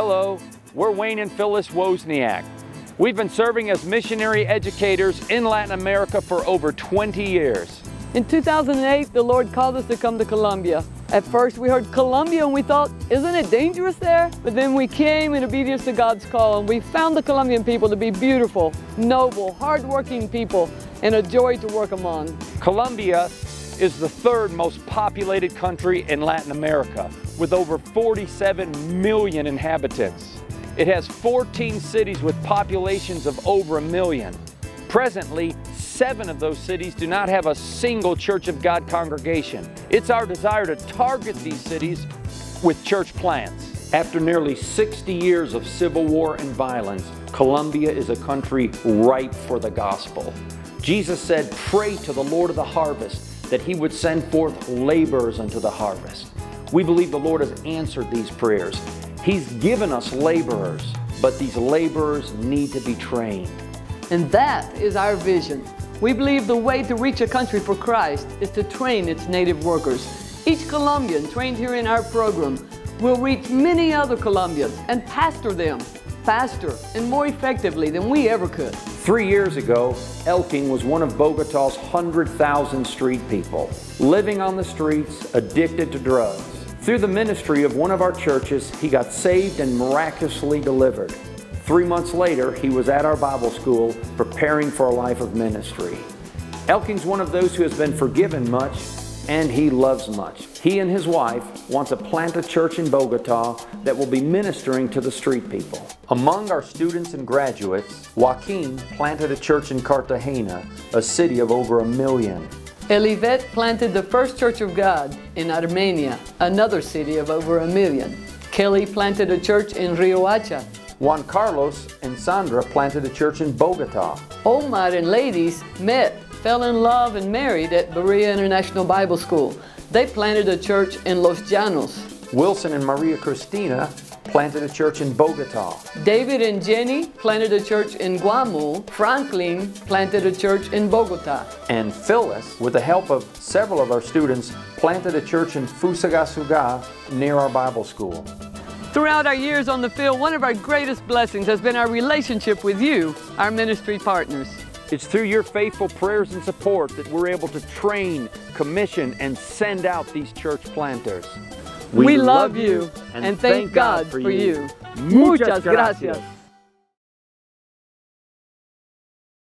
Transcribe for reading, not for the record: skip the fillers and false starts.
Hello, we're Wayne and Phyllys Wozniak. We've been serving as missionary educators in Latin America for over 20 years. In 2008, the Lord called us to come to Colombia. At first we heard Colombia and we thought, isn't it dangerous there? But then we came in obedience to God's call and we found the Colombian people to be beautiful, noble, hardworking people and a joy to work among. Colombia is the third most populated country in Latin America with over 47 million inhabitants. It has 14 cities with populations of over 1 million. Presently, 7 of those cities do not have a single Church of God congregation. It's our desire to target these cities with church plants. After nearly 60 years of civil war and violence, Colombia is a country ripe for the gospel. Jesus said, "Pray to the Lord of the harvest that He would send forth laborers unto the harvest." We believe the Lord has answered these prayers. He's given us laborers, but these laborers need to be trained. And that is our vision. We believe the way to reach a country for Christ is to train its native workers. Each Colombian trained here in our program will reach many other Colombians and pastor them faster and more effectively than we ever could. 3 years ago, Elking was one of Bogota's 100,000 street people, living on the streets, addicted to drugs. Through the ministry of one of our churches, he got saved and miraculously delivered. 3 months later, he was at our Bible school preparing for a life of ministry. Elking's one of those who has been forgiven much, and he loves much. He and his wife want to plant a church in Bogota that will be ministering to the street people. Among our students and graduates, Joaquin planted a church in Cartagena, a city of over 1 million. Elivet planted the first Church of God in Armenia, another city of over 1 million. Kelly planted a church in Riohacha. Juan Carlos and Sandra planted a church in Bogota. Omar and ladies met, fell in love and married at Berea International Bible School. They planted a church in Los Llanos. Wilson and Maria Cristina planted a church in Bogota. David and Jenny planted a church in Guamu. Franklin planted a church in Bogota. And Phyllis, with the help of several of our students, planted a church in Fusagasugá near our Bible school. Throughout our years on the field, one of our greatest blessings has been our relationship with you, our ministry partners. It's through your faithful prayers and support that we're able to train, commission, and send out these church planters. We love you and thank God for you. Muchas gracias.